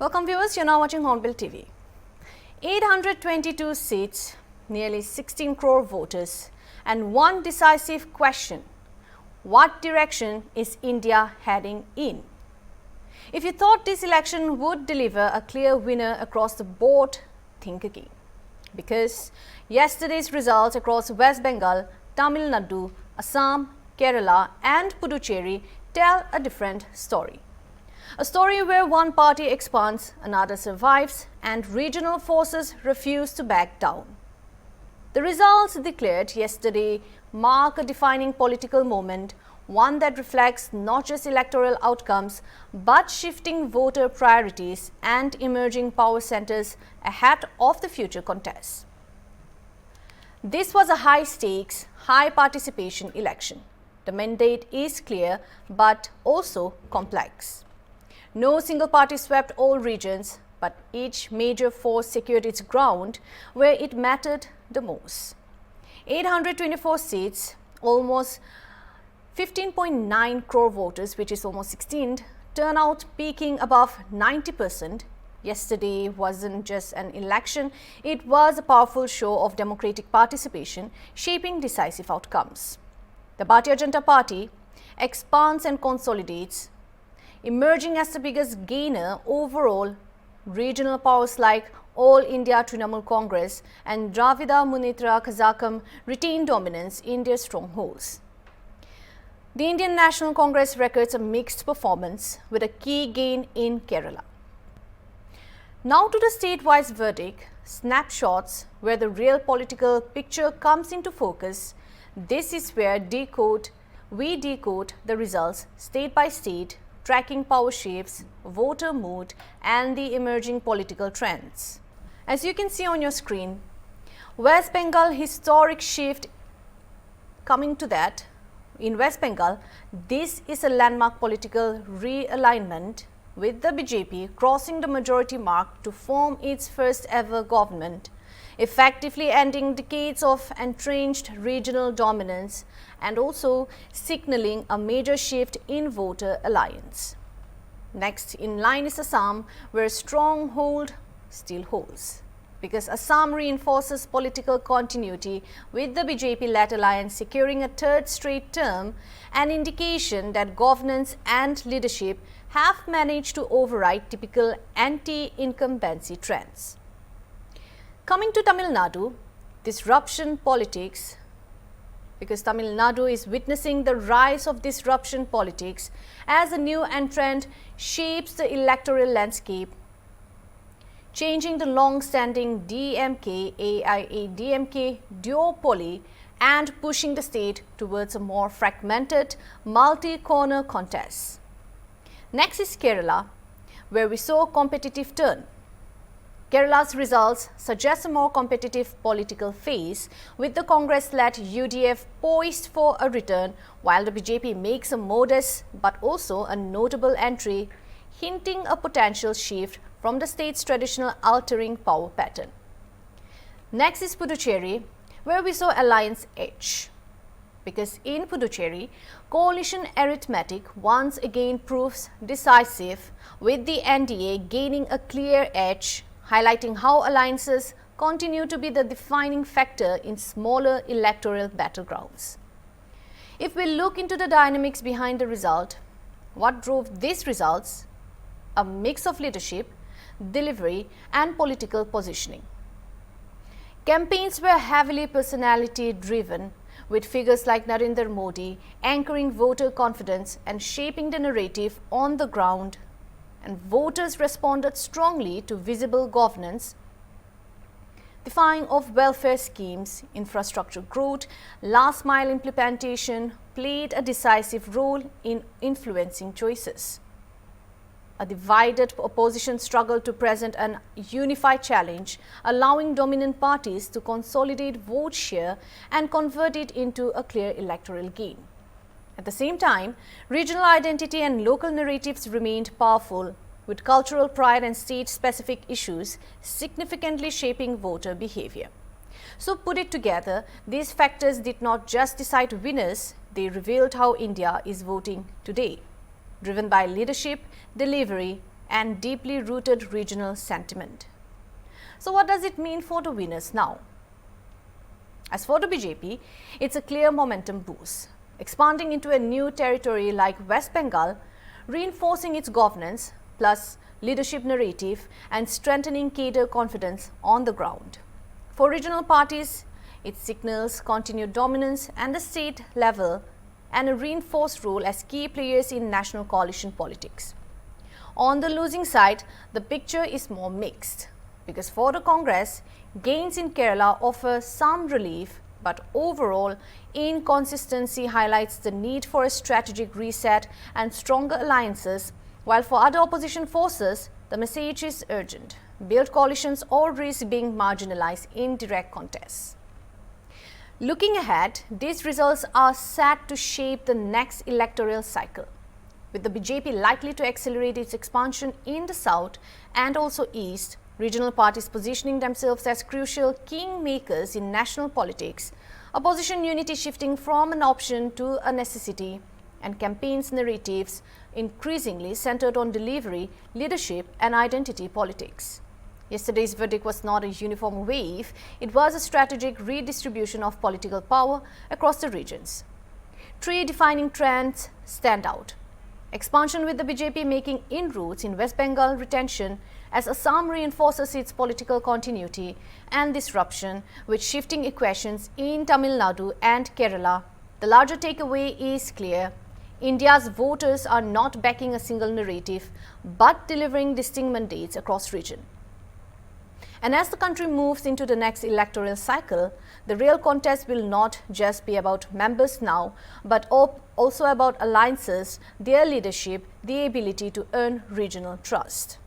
Welcome viewers, you're now watching Hornbill TV. 822 seats, nearly 16 crore voters, and one decisive question: what direction is India heading in? If you thought this election would deliver a clear winner across the board, think again. Because yesterday's results across West Bengal, Tamil Nadu, Assam, Kerala and Puducherry tell a different story. A story where one party expands, another survives, and regional forces refuse to back down. The results declared yesterday mark a defining political moment, one that reflects not just electoral outcomes, but shifting voter priorities and emerging power centers ahead of the future contests. This was a high-stakes, high-participation election. The mandate is clear, but also complex. No single party swept all regions, but each major force secured its ground where it mattered the most. 824 seats, almost 15.9 crore voters, which is almost 16th, turnout peaking above 90%. Yesterday wasn't just an election, it was a powerful show of democratic participation, shaping decisive outcomes. The Bharatiya Janata Party expands and consolidates, emerging as the biggest gainer overall. Regional powers like All India Trinamool Congress and Dravida Munnetra Kazhagam retain dominance in their strongholds. The Indian National Congress records a mixed performance with a key gain in Kerala. Now to the state-wise verdict, snapshots where the real political picture comes into focus. This is where we decode the results state by state, tracking power shapes, voter mood and the emerging political trends. As you can see on your screen, West Bengal historic shift. Coming to that, in West Bengal, this is a landmark political realignment with the BJP crossing the majority mark to form its first ever government, effectively ending decades of entrenched regional dominance and also signaling a major shift in voter alliance. Next in line is Assam, where stronghold still holds, because Assam reinforces political continuity with the BJP-led alliance securing a third straight term, an indication that governance and leadership have managed to override typical anti-incumbency trends. Coming to Tamil Nadu, disruption politics, because Tamil Nadu is witnessing the rise of disruption politics as a new entrant shapes the electoral landscape, changing the long-standing DMK-AIA-DMK duopoly and pushing the state towards a more fragmented, multi-corner contest. Next is Kerala, where we saw a competitive turn. Kerala's results suggest a more competitive political phase, with the Congress-led UDF poised for a return, while the BJP makes a modest but also a notable entry, hinting a potential shift from the state's traditional altering power pattern. Next is Puducherry, where we saw alliance edge, because in Puducherry, coalition arithmetic once again proves decisive, with the NDA gaining a clear edge, highlighting how alliances continue to be the defining factor in smaller electoral battlegrounds. If we look into the dynamics behind the result, what drove these results? A mix of leadership, delivery and political positioning. Campaigns were heavily personality-driven, with figures like Narendra Modi anchoring voter confidence and shaping the narrative on the ground, and voters responded strongly to visible governance, defying of welfare schemes, infrastructure growth, last-mile implementation played a decisive role in influencing choices. A divided opposition struggled to present an unified challenge, allowing dominant parties to consolidate vote share and convert it into a clear electoral gain. At the same time, regional identity and local narratives remained powerful, with cultural pride and state-specific issues significantly shaping voter behavior. So put it together, these factors did not just decide winners, they revealed how India is voting today, driven by leadership, delivery and deeply rooted regional sentiment. So what does it mean for the winners now? As for the BJP, it's a clear momentum boost, expanding into a new territory like West Bengal, reinforcing its governance, plus leadership narrative and strengthening cadre confidence on the ground. For regional parties, it signals continued dominance at the state level and a reinforced role as key players in national coalition politics. On the losing side, the picture is more mixed, because for the Congress, gains in Kerala offer some relief, but overall, inconsistency highlights the need for a strategic reset and stronger alliances, while for other opposition forces, the message is urgent: build coalitions or risk being marginalized in direct contests. Looking ahead, these results are set to shape the next electoral cycle, with the BJP likely to accelerate its expansion in the south and also east, regional parties positioning themselves as crucial kingmakers in national politics, opposition unity shifting from an option to a necessity, and campaigns narratives increasingly centered on delivery, leadership and identity politics. Yesterday's verdict was not a uniform wave, it was a strategic redistribution of political power across the regions. Three defining trends stand out: expansion with the BJP making inroads in West Bengal retention as Assam reinforces its political continuity, and disruption with shifting equations in Tamil Nadu and Kerala. The larger takeaway is clear: India's voters are not backing a single narrative, but delivering distinct mandates across region. And as the country moves into the next electoral cycle, the real contest will not just be about members now, but also about alliances, their leadership, the ability to earn regional trust.